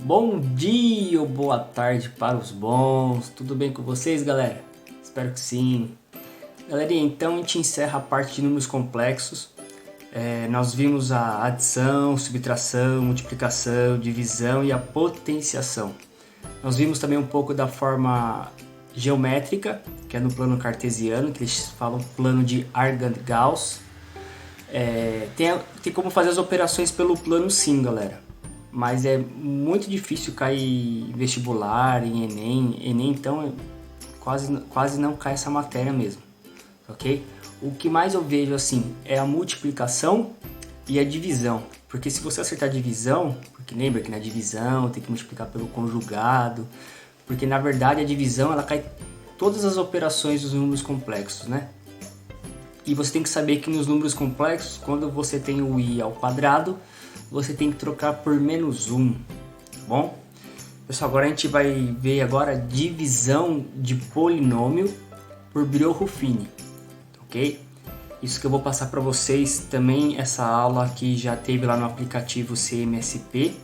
Bom dia ou boa tarde para os bons, tudo bem com vocês, galera? Espero que sim. Galerinha, então a gente encerra a parte de números complexos. Nós vimos a adição, subtração, multiplicação, divisão e a potenciação. Nós vimos também um pouco da forma geométrica, que é no plano cartesiano, que eles falam plano de Argand-Gauss. Tem como fazer as operações pelo plano sim, galera. Mas é muito difícil cair em vestibular, em Enem. Enem, então, quase não cai essa matéria mesmo, ok? O que mais eu vejo, assim, é a multiplicação e a divisão. Porque se você acertar a divisão, porque lembra que na divisão tem que multiplicar pelo conjugado, porque na verdade a divisão, ela cai todas as operações dos números complexos, né? E você tem que saber que nos números complexos, quando você tem o i ao quadrado, você tem que trocar por menos 1, tá bom? Pessoal, agora a gente vai ver agora a divisão de polinômio por Brio-Ruffini, ok? Isso que eu vou passar para vocês também, essa aula aqui já teve lá no aplicativo CMSP.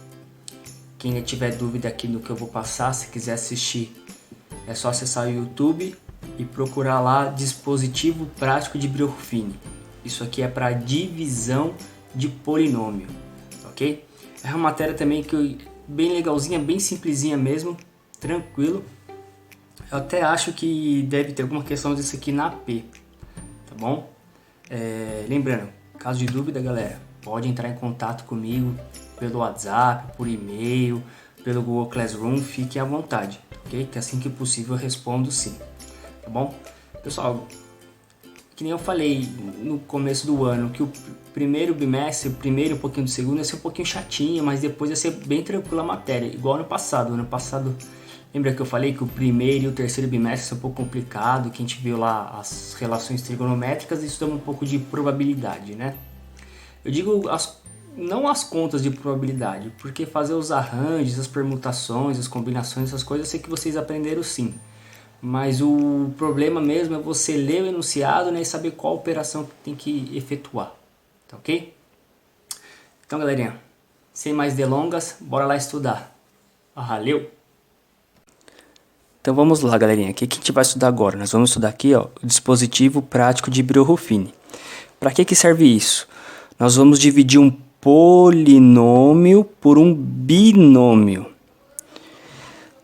Quem ainda tiver dúvida aqui do que eu vou passar, se quiser assistir, é só acessar o YouTube e procurar lá dispositivo prático de Brio-Ruffini. Isso aqui é para divisão de polinômio. Ok? É uma matéria também bem legalzinha, bem simplesinha mesmo, tranquilo. Eu até acho que deve ter alguma questão disso aqui na AP, tá bom? Lembrando, caso de dúvida, galera, pode entrar em contato comigo pelo WhatsApp, por e-mail, pelo Google Classroom, fique à vontade, ok? Que assim que possível eu respondo sim, tá bom? Pessoal, que nem eu falei no começo do ano, que o primeiro bimestre, o primeiro e um pouquinho do segundo ia ser um pouquinho chatinho, mas depois ia ser bem tranquila a matéria, igual ano passado. Ano passado, lembra que eu falei que o primeiro e o terceiro bimestre são um pouco complicado, que a gente viu lá as relações trigonométricas e estudamos um pouco de probabilidade, né? Eu digo não as contas de probabilidade, porque fazer os arranjos, as permutações, as combinações, essas coisas, eu sei que vocês aprenderam sim. Mas o problema mesmo é você ler o enunciado, né, e saber qual operação que tem que efetuar, tá ok? Então, galerinha, sem mais delongas, bora lá estudar. Valeu! Então vamos lá, galerinha, o que a gente vai estudar agora? Nós vamos estudar aqui, ó, o dispositivo prático de Brio-Ruffini. Para que serve isso? Nós vamos dividir um polinômio por um binômio.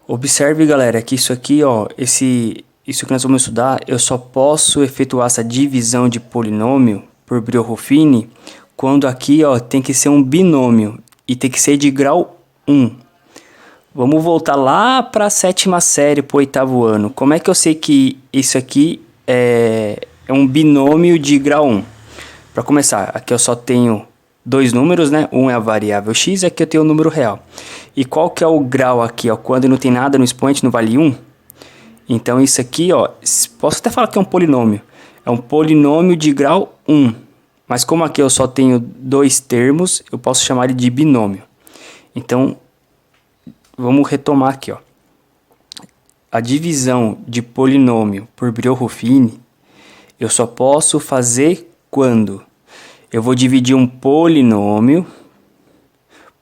Observe, galera, que isso aqui, ó, isso que nós vamos estudar, eu só posso efetuar essa divisão de polinômio por Brio-Ruffini quando aqui, ó, tem que ser um binômio e tem que ser de grau 1. Vamos voltar lá para a 7ª série, para o 8º ano. Como é que eu sei que isso aqui é um binômio de grau 1? Para começar, aqui eu só tenho dois números, né? Um é a variável x e aqui eu tenho o número real. E qual que é o grau aqui, ó? Quando não tem nada no expoente, não vale 1. Então isso aqui, ó, posso até falar que é um polinômio. É um polinômio de grau 1. Mas como aqui eu só tenho dois termos, eu posso chamar ele de binômio. Então, vamos retomar aqui, ó. A divisão de polinômio por Brio-Ruffini, eu só posso fazer quando eu vou dividir um polinômio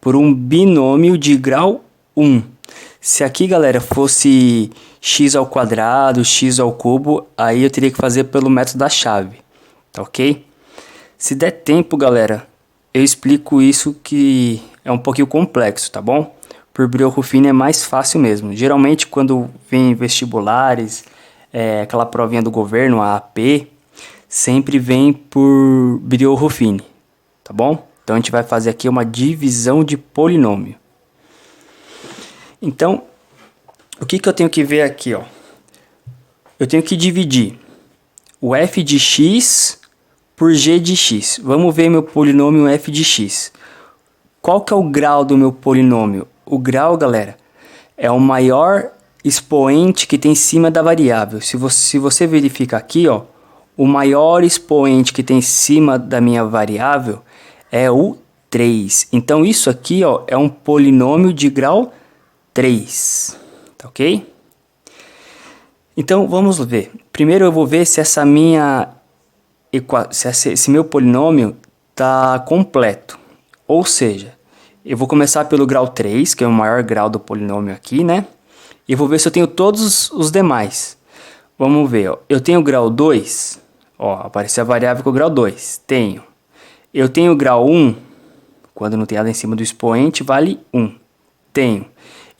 por um binômio de grau 1. Se aqui, galera, fosse x ao quadrado, x ao cubo, aí eu teria que fazer pelo método da chave, tá ok? Se der tempo, galera, eu explico isso que é um pouquinho complexo, tá bom? Por Brio-Ruffini é mais fácil mesmo. Geralmente, quando vem vestibulares, aquela provinha do governo, a AP, sempre vem por Brio-Ruffini, tá bom? Então a gente vai fazer aqui uma divisão de polinômio. Então, o que eu tenho que ver aqui, ó? Eu tenho que dividir o f de x por g de x. Vamos ver meu polinômio f de x. Qual que é o grau do meu polinômio? O grau, galera, é o maior expoente que tem em cima da variável. Se você verificar aqui, ó, o maior expoente que tem em cima da minha variável é o 3. Então, isso aqui, ó, é um polinômio de grau 3. Tá ok? Então, vamos ver. Primeiro eu vou ver se esse meu polinômio está completo. Ou seja, Eu vou começar pelo grau 3, que é o maior grau do polinômio aqui, né? E vou ver se eu tenho todos os demais. Vamos ver, ó. Eu tenho o grau 2, ó, apareceu a variável com o grau 2, tenho. Eu tenho o grau 1, quando não tem nada em cima do expoente, vale 1, tenho.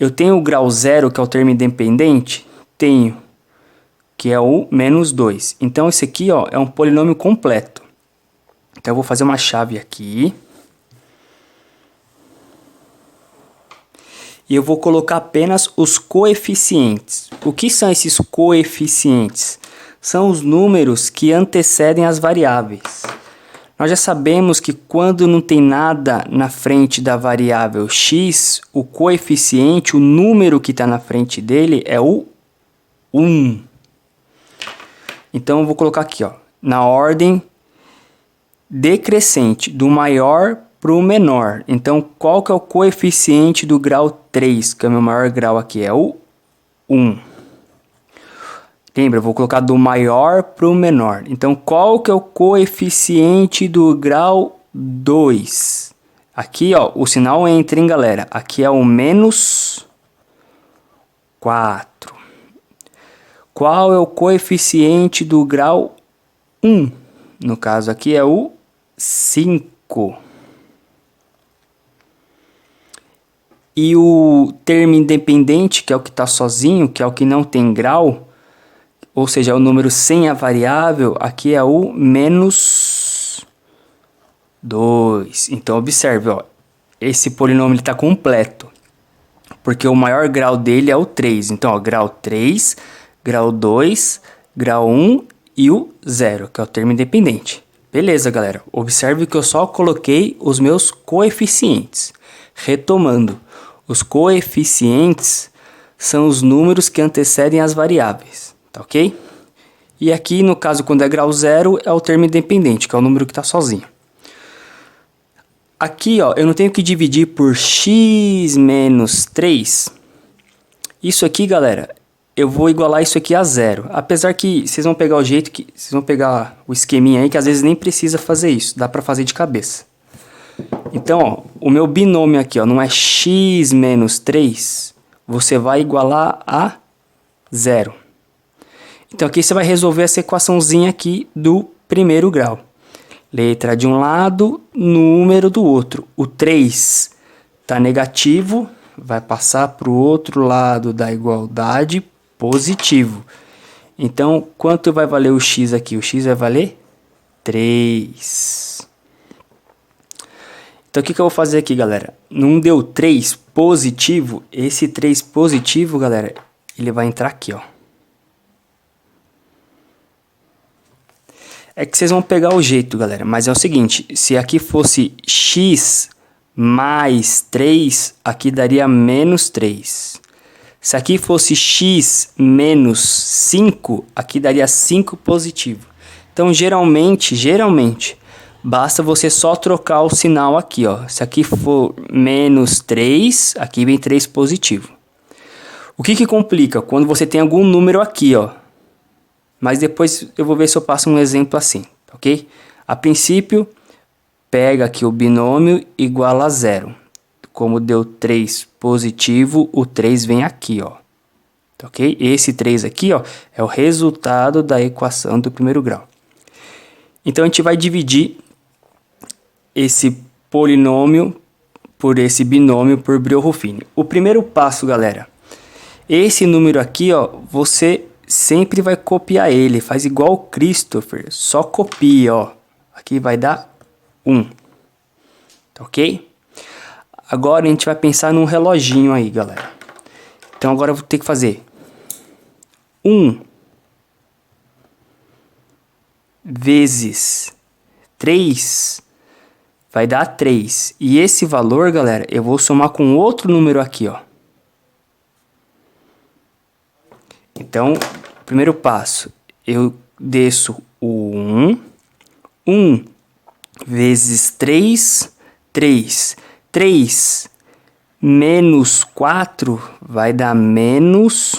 Eu tenho o grau 0, que é o termo independente, tenho, que é o menos 2. Então esse aqui, ó, é um polinômio completo. Então eu vou fazer uma chave aqui. E eu vou colocar apenas os coeficientes. O que são esses coeficientes? São os números que antecedem as variáveis. Nós já sabemos que quando não tem nada na frente da variável x, o coeficiente, o número que está na frente dele é o 1. Então eu vou colocar aqui, ó, na ordem decrescente, do maior para o menor. Então, qual que é o coeficiente do grau 3, que é o meu maior grau aqui? É o 1. Lembra, eu vou colocar do maior para o menor. Então, qual que é o coeficiente do grau 2? Aqui, ó, o sinal entra, hein, galera? Aqui é o menos 4. Qual é o coeficiente do grau 1? No caso aqui é o 5. E o termo independente, que é o que está sozinho, que é o que não tem grau, ou seja, é o número sem a variável, aqui é o menos 2. Então, observe, ó, esse polinômio está completo, porque o maior grau dele é o 3. Então, ó, grau 3, grau 2, grau 1 e o 0, que é o termo independente. Beleza, galera. Observe que eu só coloquei os meus coeficientes. Retomando, os coeficientes são os números que antecedem as variáveis, tá ok? E aqui, no caso, quando é grau 0, é o termo independente, que é o número que está sozinho. Aqui, ó, eu não tenho que dividir por x menos 3. Isso aqui, galera, eu vou igualar isso aqui a 0. Apesar que vocês vão pegar o jeito que... Vocês vão pegar o esqueminha aí, que às vezes nem precisa fazer isso. Dá para fazer de cabeça. Então, ó, o meu binômio aqui, ó, não é x menos 3. Você vai igualar a 0. Então, aqui você vai resolver essa equaçãozinha aqui do primeiro grau. Letra de um lado, número do outro. O 3 está negativo, vai passar para o outro lado da igualdade, positivo. Então, quanto vai valer o x aqui? O x vai valer 3. Então, o que eu vou fazer aqui, galera? Não deu 3 positivo? Esse 3 positivo, galera, ele vai entrar aqui, ó. É que vocês vão pegar o jeito, galera. Mas é o seguinte, se aqui fosse x mais 3, aqui daria menos 3. Se aqui fosse x menos 5, aqui daria 5 positivo. Então, geralmente, basta você só trocar o sinal aqui, ó. Se aqui for menos 3, aqui vem 3 positivo. O que complica? Quando você tem algum número aqui, ó. Mas depois eu vou ver se eu passo um exemplo assim, ok? A princípio, pega aqui o binômio igual a 0. Como deu 3 positivo, o 3 vem aqui, ó. Ok? Esse 3 aqui, ó, é o resultado da equação do primeiro grau. Então, a gente vai dividir esse polinômio por esse binômio por Brio-Ruffini. O primeiro passo, galera, esse número aqui, ó, você sempre vai copiar ele. Faz igual o Christopher, só copia, ó. Aqui vai dar 1. Tá ok? Agora a gente vai pensar num reloginho aí, galera. Então agora eu vou ter que fazer 1 vezes 3 vai dar 3. E esse valor, galera, eu vou somar com outro número aqui, ó. Então, primeiro passo, eu desço o 1. 1 vezes 3, 3. 3 menos 4 vai dar menos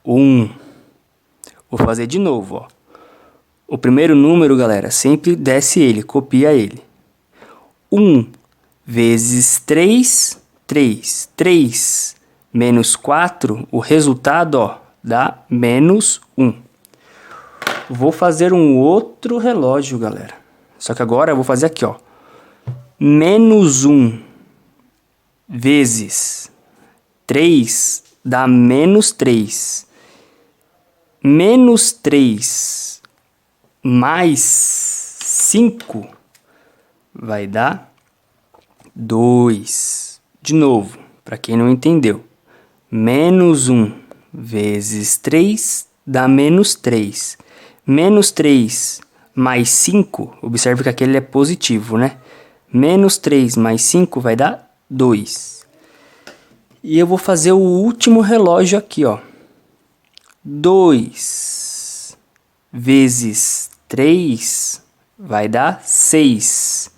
1. Vou fazer de novo, ó. O primeiro número, galera, sempre desce ele, copia ele. 1 vezes 3, 3. 3 menos 4, o resultado, ó, dá menos 1. Vou fazer um outro relógio, galera. Só que agora eu vou fazer aqui, ó. Menos 1 vezes 3 dá menos 3. Menos 3 mais 5 vai dar 2. De novo, para quem não entendeu. Menos 1 vezes 3 dá menos 3. Menos 3 mais 5, observe que aquele é positivo, né? Menos 3 mais 5 vai dar 2. E eu vou fazer o último relógio aqui, ó. 2 vezes 3 vai dar 6.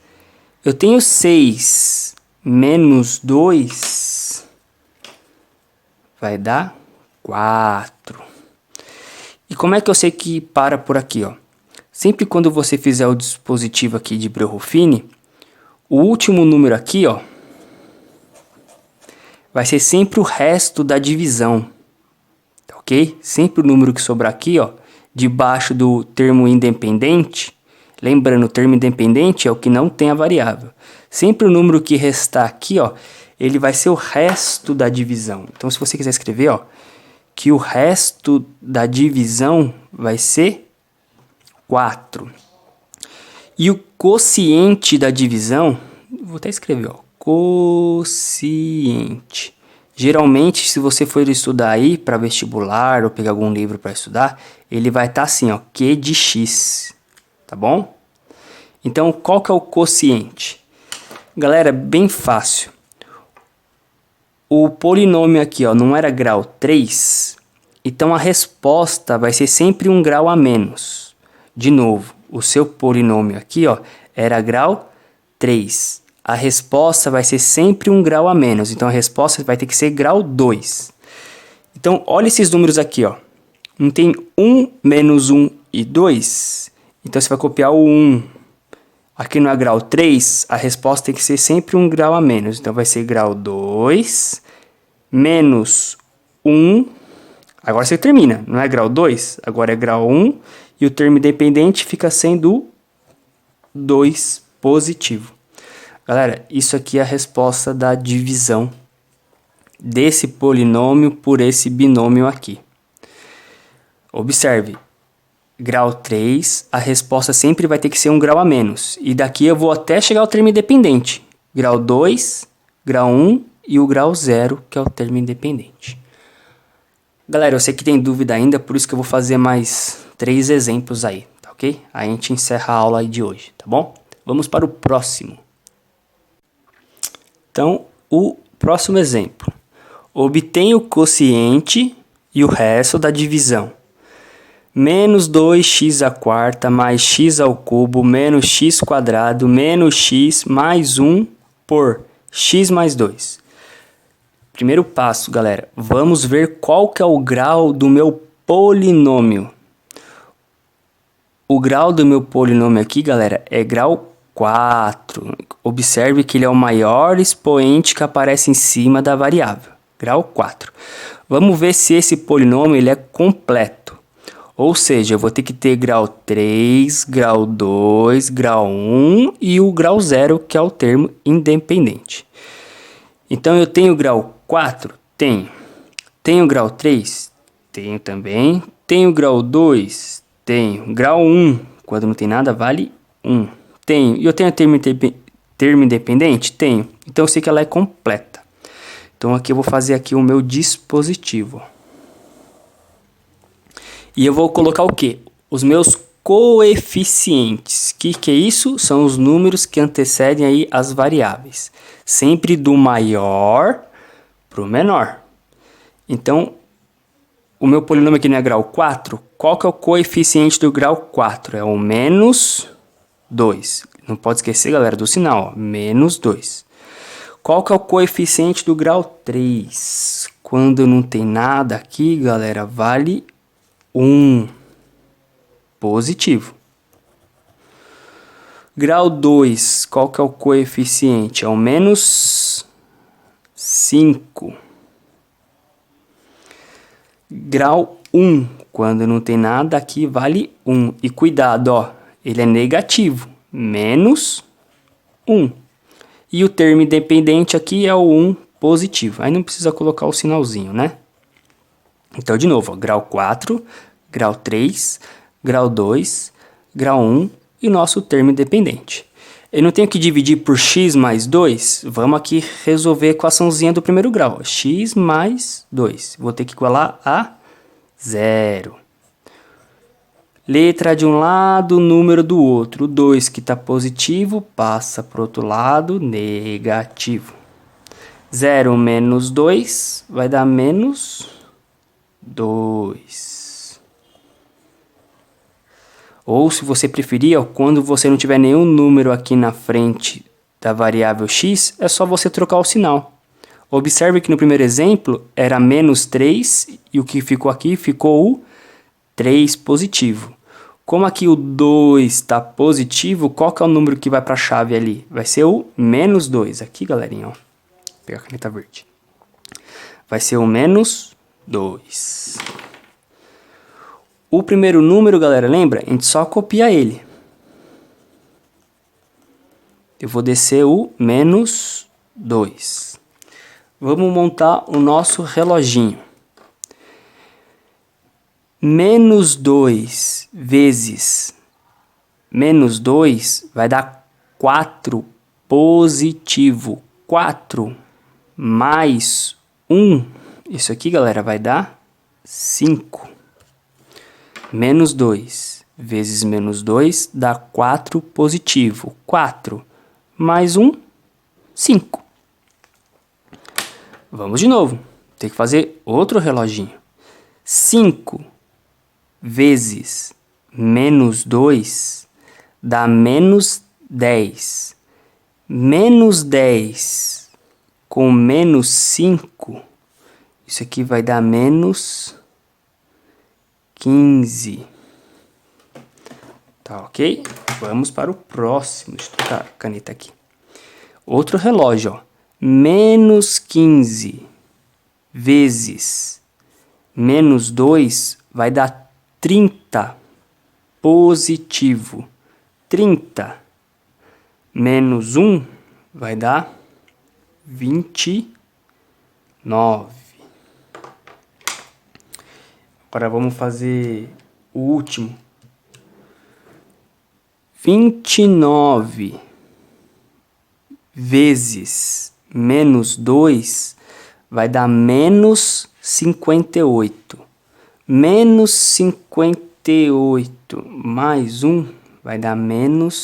Eu tenho 6 menos 2 vai dar 4. E como é que eu sei que para por aqui, ó? Sempre quando você fizer o dispositivo aqui de Breuer-Ruffini, o último número aqui, ó, vai ser sempre o resto da divisão, ok? Sempre o número que sobrar aqui, ó, debaixo do termo independente. Lembrando, o termo independente é o que não tem a variável. Sempre o número que restar aqui, ó, ele vai ser o resto da divisão. Então, se você quiser escrever, ó, que o resto da divisão vai ser 4. E o quociente da divisão, vou até escrever, ó, quociente. Geralmente, se você for estudar aí para vestibular ou pegar algum livro para estudar, ele vai estar assim, ó, Q de x, tá bom? Então, qual que é o quociente? Galera, bem fácil. O polinômio aqui, ó, não era grau 3, então a resposta vai ser sempre um grau a menos. De novo, o seu polinômio aqui, ó, era grau 3. A resposta vai ser sempre um grau a menos, então a resposta vai ter que ser grau 2. Então, olha esses números aqui, ó. Não tem 1, menos 1 e 2? Então, você vai copiar o 1. Aqui no grau 3, a resposta tem que ser sempre um grau a menos. Então, vai ser grau 2, menos 1. Agora você termina, não é grau 2, agora é grau 1. E o termo independente fica sendo 2 positivo. Galera, isso aqui é a resposta da divisão desse polinômio por esse binômio aqui. Observe. Grau 3, a resposta sempre vai ter que ser um grau a menos. E daqui eu vou até chegar ao termo independente. Grau 2, grau 1 e o grau 0, que é o termo independente. Galera, eu sei que tem dúvida ainda, por isso que eu vou fazer mais 3 exemplos aí, tá ok? Aí a gente encerra a aula aí de hoje, tá bom? Vamos para o próximo. Então, o próximo exemplo. Obtenha o quociente e o resto da divisão. Menos 2x à quarta mais x ao cubo menos x quadrado menos x mais 1 por x mais 2. Primeiro passo, galera. Vamos ver qual que é o grau do meu polinômio. O grau do meu polinômio aqui, galera, é grau 4. Observe que ele é o maior expoente que aparece em cima da variável. Grau 4. Vamos ver se esse polinômio ele é completo. Ou seja, eu vou ter que ter grau 3, grau 2, grau 1 e o grau 0, que é o termo independente. Então, eu tenho grau 4? Tenho. Tenho grau 3? Tenho também. Tenho grau 2? Tenho. Grau 1, quando não tem nada, vale 1. Tenho. E eu tenho termo independente? Tenho. Então, eu sei que ela é completa. Então, aqui eu vou fazer aqui o meu dispositivo. E eu vou colocar o quê? Os meus coeficientes. Que é isso? São os números que antecedem aí as variáveis. Sempre do maior para o menor. Então, o meu polinômio aqui não é grau 4. Qual que é o coeficiente do grau 4? É o menos 2. Não pode esquecer, galera, do sinal. Ó, menos 2. Qual que é o coeficiente do grau 3? Quando não tem nada aqui, galera, vale 1 positivo. Grau 2, qual que é o coeficiente? É o menos 5. Grau 1, quando não tem nada aqui, vale 1. E cuidado, ó, ele é negativo, menos 1. E o termo independente aqui é o 1 positivo. Aí não precisa colocar o sinalzinho, né? Então, de novo, ó, grau 4, grau 3, grau 2, grau 1 e nosso termo independente. Eu não tenho que dividir por x mais 2? Vamos aqui resolver a equaçãozinha do primeiro grau. X mais 2. Vou ter que igualar a 0. Letra de um lado, número do outro. O 2 que está positivo passa para o outro lado, negativo. 0 menos 2 vai dar menos 2. Ou, se você preferir, ó, quando você não tiver nenhum número aqui na frente da variável x, é só você trocar o sinal. Observe que no primeiro exemplo era menos 3 e o que ficou aqui ficou o 3 positivo. Como aqui o 2 está positivo, qual que é o número que vai para a chave ali? Vai ser o menos 2. Aqui, galerinha, ó. Vou pegar a caneta verde. Vai ser o menos 2. O primeiro número, galera, lembra? A gente só copia ele. Eu vou descer o menos 2. Vamos montar o nosso reloginho. Menos 2 vezes menos 2 vai dar 4 positivo. 4 mais 1, isso aqui, galera, vai dar 5. Menos 2 vezes menos 2 dá 4 positivo. 4 mais 1, 5. Vamos de novo. Tem que fazer outro reloginho. 5 vezes menos 2 dá menos 10. Menos 10 com menos 5, isso aqui vai dar menos 15. Tá ok? Vamos para o próximo. Deixa eu trocar a caneta aqui. Outro relógio, ó. Menos 15 vezes menos 2 vai dar 30 positivo. 30 menos 1 vai dar 29. Agora vamos fazer o último. 29 vezes menos 2 vai dar menos 58. Menos 58 mais 1 vai dar menos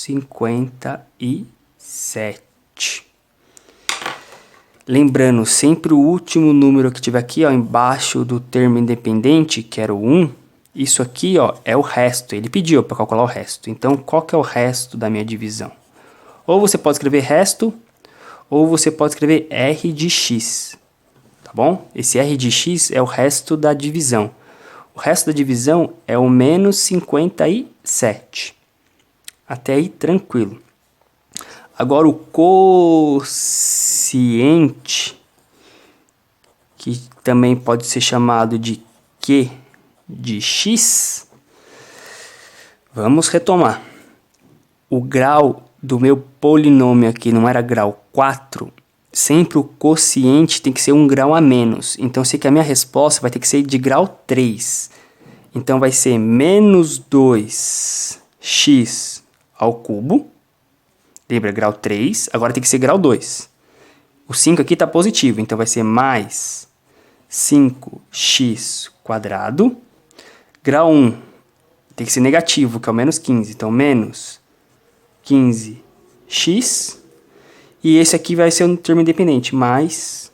57. Lembrando, sempre o último número que tiver aqui, ó, embaixo do termo independente, que era o 1, isso aqui, ó, é o resto. Ele pediu para calcular o resto. Então, qual que é o resto da minha divisão? Ou você pode escrever resto, ou você pode escrever R de x. Tá bom? Esse R de x é o resto da divisão. O resto da divisão é o menos 57. Até aí, tranquilo. Agora, o quociente, que também pode ser chamado de Q de x, vamos retomar. O grau do meu polinômio aqui não era grau 4, sempre o quociente tem que ser um grau a menos. Então, eu sei que a minha resposta vai ter que ser de grau 3. Então, vai ser menos 2x ao cubo. Lembra, grau 3, agora tem que ser grau 2. O 5 aqui está positivo, então vai ser mais 5x quadrado. Grau 1 tem que ser negativo, que é o menos 15, então menos 15x. E esse aqui vai ser um termo independente, mais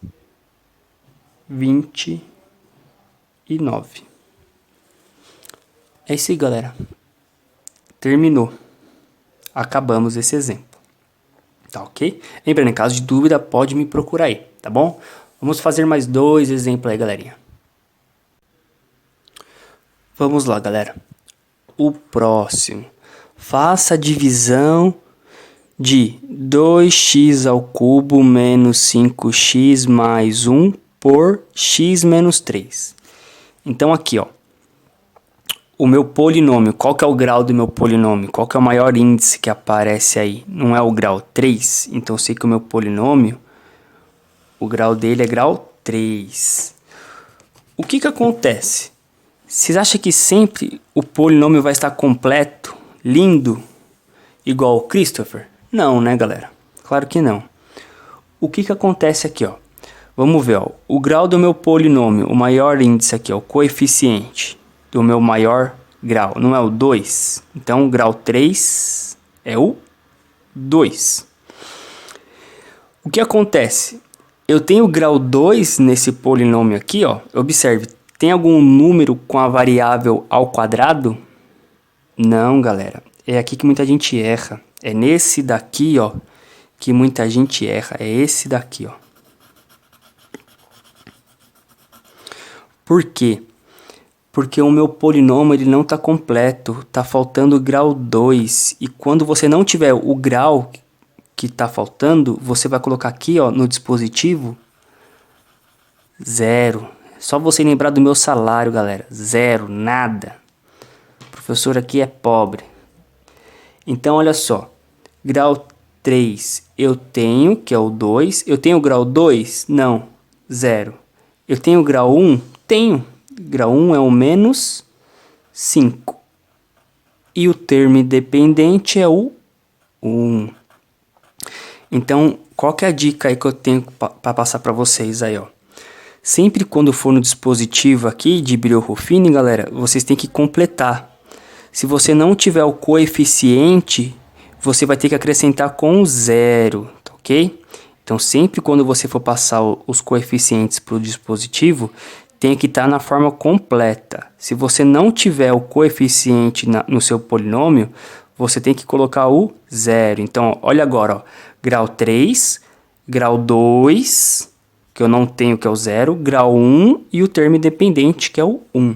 29. É isso aí, galera. Terminou. Acabamos esse exemplo. Tá ok? Lembrando, em caso de dúvida, pode me procurar aí, tá bom? Vamos fazer mais 2 exemplos aí, galerinha. Vamos lá, galera. O próximo. Faça a divisão de 2x ao cubo menos 5x mais 1 por x menos 3. Então aqui, ó, o meu polinômio, qual que é o grau do meu polinômio? Qual que é o maior índice que aparece aí? Não é o grau 3? Então eu sei que o meu polinômio, o grau dele é grau 3. O que que acontece? Vocês acham que sempre o polinômio vai estar completo, lindo, igual o Christopher? Não, né, galera? Claro que não. O que que acontece aqui, ó? Vamos ver, ó. O grau do meu polinômio, o maior índice aqui, ó, o coeficiente do meu maior grau, não é o 2? Então, o grau 3 é o 2. O que acontece? Eu tenho o grau 2 nesse polinômio aqui, ó. Observe, tem algum número com a variável ao quadrado? Não, galera. É aqui que muita gente erra. É nesse daqui, ó, que muita gente erra. É esse daqui, ó. Por quê? Porque o meu polinômio ele não está completo. Está faltando o grau 2. E quando você não tiver o grau que está faltando, você vai colocar aqui, ó, no dispositivo 0. Só você lembrar do meu salário, galera. 0, nada. O professor aqui é pobre. Então, olha só. Grau 3 eu tenho, que é o 2. Eu tenho o grau 2? Não, 0. Eu tenho o grau 1? Tenho. Grau 1 é o menos 5. E o termo independente é o 1. Então, qual que é a dica aí que eu tenho para passar para vocês aí, ó? Sempre quando for no dispositivo aqui de Brio-Ruffini, galera, vocês têm que completar. Se você não tiver o coeficiente, você vai ter que acrescentar com 0, tá ok? Então, sempre quando você for passar os coeficientes para o dispositivo, tem que estar na forma completa. Se você não tiver o coeficiente no seu polinômio, você tem que colocar o 0. Então, olha agora, ó, grau 3, grau 2, que eu não tenho, que é o 0, grau 1 e o termo independente, que é o 1.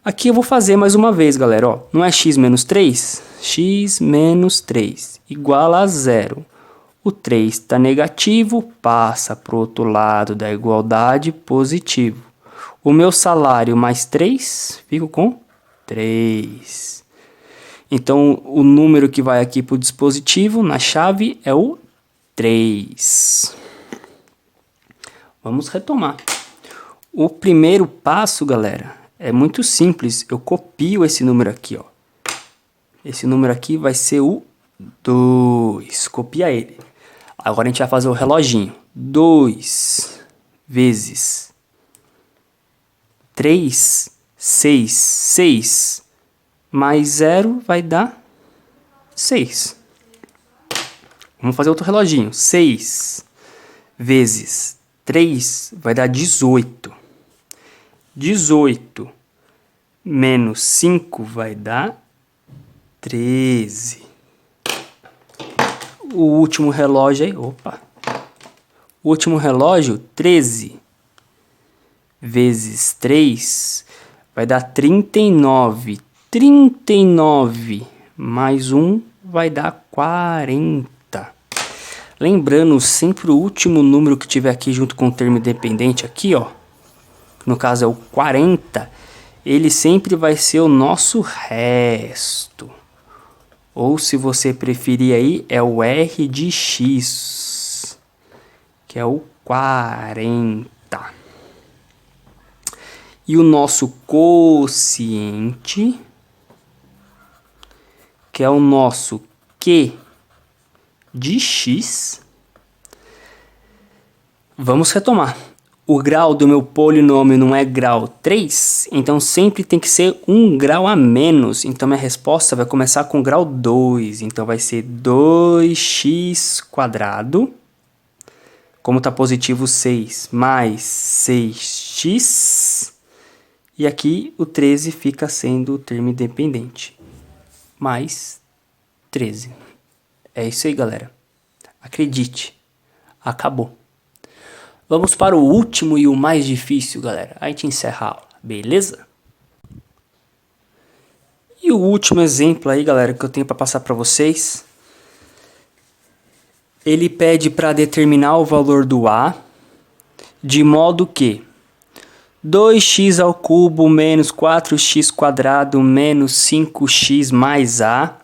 Aqui eu vou fazer mais uma vez, galera, ó. Não é x menos 3? X menos 3 igual a 0. O 3 está negativo, passa para o outro lado da igualdade, positivo. O meu salário mais 3, fico com 3. Então, o número que vai aqui para o dispositivo, na chave, é o 3. Vamos retomar. O primeiro passo, galera, é muito simples. Eu copio esse número aqui, ó. Esse número aqui vai ser o 2. Copia ele. Agora a gente vai fazer o reloginho. 2 vezes 3, 6. 6 mais 0 vai dar 6. Vamos fazer outro reloginho. 6 vezes 3 vai dar 18. 18 menos 5 vai dar 13. O último relógio aí, opa. O último relógio, 13 vezes 3 vai dar 39. 39 mais 1 vai dar 40. Lembrando sempre o último número que tiver aqui junto com o termo independente aqui, ó. No caso é o 40. Ele sempre vai ser o nosso resto. Ou se você preferir aí, é o R de X, que é o 40. E o nosso quociente, que é o nosso Q de X. Vamos retomar. O grau do meu polinômio não é grau 3, então sempre tem que ser um grau a menos. Então minha resposta vai começar com grau 2. Então vai ser 2x quadrado, como está positivo 6, mais 6x. E aqui o 13 fica sendo o termo independente, mais 13. É isso aí, galera. Acredite, acabou. Vamos para o último e o mais difícil, galera. A gente encerra a aula, beleza? E E o último exemplo aí, galera, que eu tenho para passar para vocês, ele pede para determinar o valor do A, de modo que 2x ao cubo menos 4x quadrado menos 5x mais A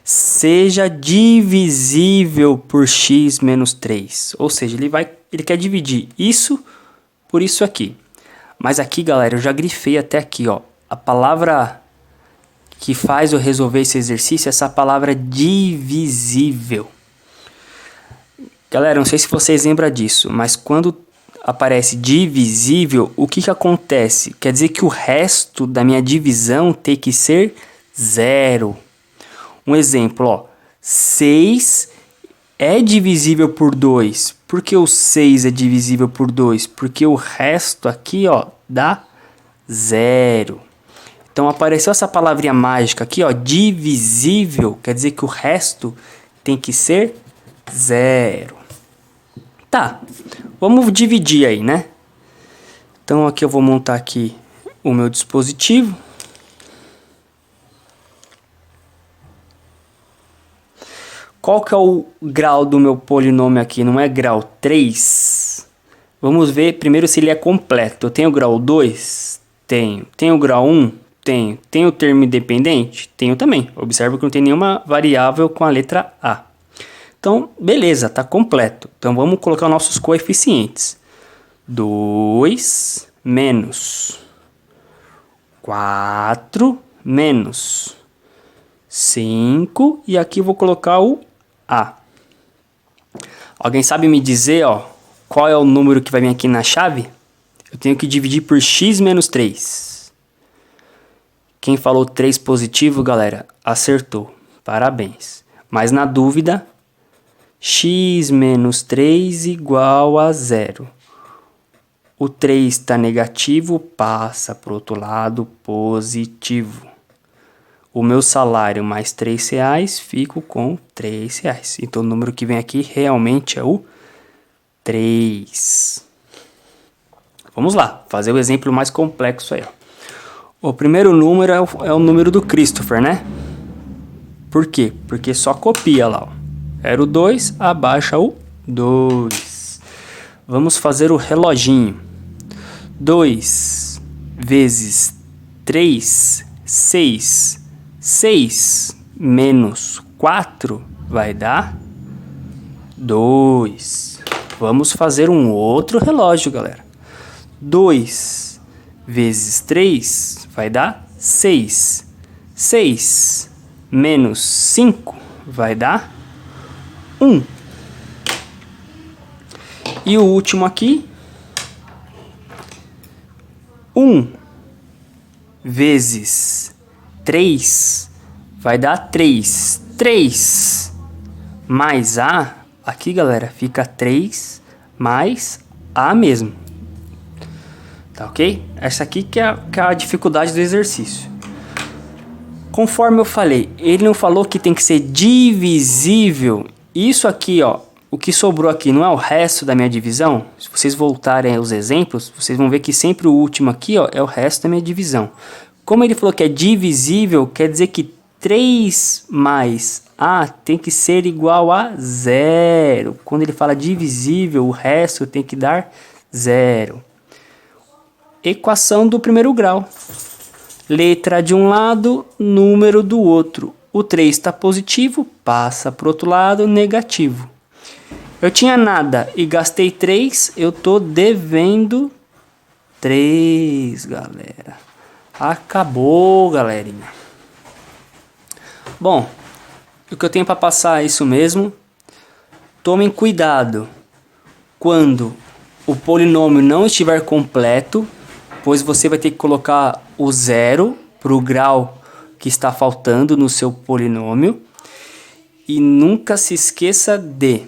seja divisível por x menos 3. Ou seja, ele quer dividir isso por isso aqui. Mas aqui, galera, eu já grifei até aqui, ó. A palavra que faz eu resolver esse exercício é essa palavra divisível. Galera, não sei se vocês lembram disso, mas quando aparece divisível, o que acontece? Quer dizer que o resto da minha divisão tem que ser zero. Um exemplo, ó, 6 é divisível por 2. Por que o 6 é divisível por 2? Porque o resto aqui, ó, dá zero. Então apareceu essa palavrinha mágica aqui, ó, divisível, quer dizer que o resto tem que ser zero. Tá, vamos dividir aí, né? Então aqui eu vou montar aqui o meu dispositivo. Qual que é o grau do meu polinômio aqui? Não é grau 3? Vamos ver primeiro se ele é completo. Eu tenho o grau 2? Tenho. Tenho o grau 1? Tenho. Tenho o termo independente? Tenho também. Observa que não tem nenhuma variável com a letra A. Então, beleza, tá completo. Então, vamos colocar nossos coeficientes. 2 menos 4 menos 5. E aqui eu vou colocar o A. Alguém sabe me dizer, ó, qual é o número que vai vir aqui na chave? Eu tenho que dividir por x menos 3. Quem falou 3 positivo, galera, acertou. Parabéns. Mas na dúvida, x menos 3 igual a 0. O 3 está negativo, passa para o outro lado positivo. O meu salário mais R$3, fico com R$3. Então o número que vem aqui realmente é o 3. Vamos lá, fazer o exemplo mais complexo aí, ó. O primeiro número é o número do Christopher, né? Por quê? Porque só copia lá, ó. Era o 2, abaixa o 2. Vamos fazer o reloginho. 2 vezes 3, 6. 6 menos 4 vai dar 2. Vamos fazer um outro relógio, galera. 2 vezes 3 vai dar 6. 6 menos 5 vai dar 1. E o último aqui, 1 vezes 3 vai dar 3. 3 mais A, aqui, galera, fica 3 mais A mesmo. Tá ok? Essa aqui que é a dificuldade do exercício. Conforme eu falei, ele não falou que tem que ser divisível. Isso aqui, ó, o que sobrou aqui não é o resto da minha divisão? Se vocês voltarem aos exemplos, vocês vão ver que sempre o último aqui, ó, é o resto da minha divisão. Como ele falou que é divisível, quer dizer que 3 mais A tem que ser igual a 0. Quando ele fala divisível, o resto tem que dar 0. Equação do primeiro grau. Letra de um lado, número do outro. O 3 está positivo, passa para o outro lado, negativo. Eu tinha nada e gastei 3, eu tô devendo 3, galera. Acabou, galerinha. Bom, o que eu tenho para passar é isso mesmo. Tomem cuidado quando o polinômio não estiver completo, pois você vai ter que colocar o 0 para o grau que está faltando no seu polinômio. E nunca se esqueça de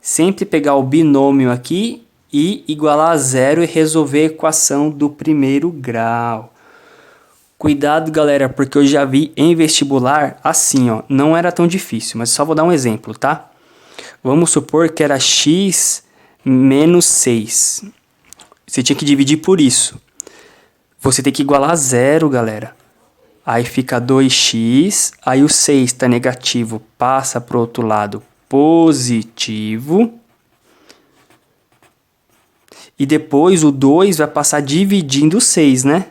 sempre pegar o binômio aqui e igualar a 0 e resolver a equação do primeiro grau. Cuidado, galera, porque eu já vi em vestibular assim, ó, não era tão difícil, mas só vou dar um exemplo, tá? Vamos supor que era x menos 6. Você tinha que dividir por isso. Você tem que igualar a 0, galera. Aí fica 2x, aí o 6 está negativo, passa para o outro lado positivo. E depois o 2 vai passar dividindo o 6, né?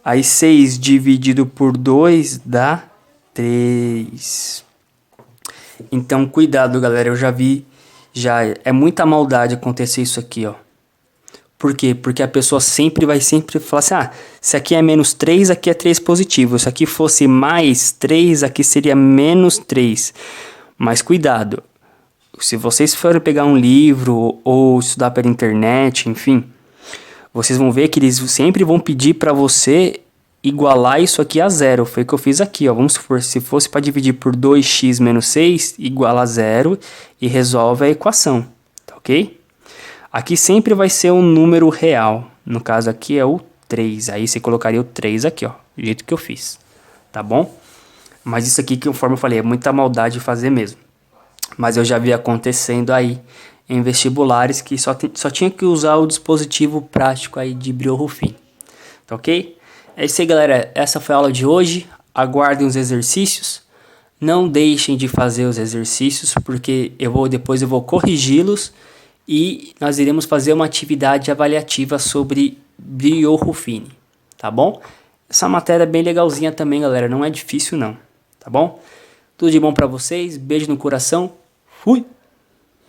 Aí 6 dividido por 2 dá 3. Então cuidado, galera, eu já vi, já é muita maldade acontecer isso aqui, ó. Por quê? Porque a pessoa vai sempre falar assim, ah, se aqui é menos 3, aqui é 3 positivo. Se aqui fosse mais 3, aqui seria menos 3. Mas cuidado, se vocês forem pegar um livro ou estudar pela internet, enfim, vocês vão ver que eles sempre vão pedir para você igualar isso aqui a zero. Foi o que eu fiz aqui, ó. Vamos supor, se fosse para dividir por 2x menos 6, iguala a zero e resolve a equação, tá ok? Aqui sempre vai ser um número real. No caso aqui é o 3. Aí você colocaria o 3 aqui, ó. Do jeito que eu fiz. Tá bom? Mas isso aqui, conforme eu falei, é muita maldade fazer mesmo. Mas eu já vi acontecendo aí em vestibulares que só tinha que usar o dispositivo prático aí de Brio-Ruffin. Tá ok? É isso aí, galera. Essa foi a aula de hoje. Aguardem os exercícios. Não deixem de fazer os exercícios, porque depois eu vou corrigi-los. E nós iremos fazer uma atividade avaliativa sobre Brio-Ruffin, tá bom? Essa matéria é bem legalzinha também, galera, não é difícil não, tá bom? Tudo de bom pra vocês, beijo no coração, fui!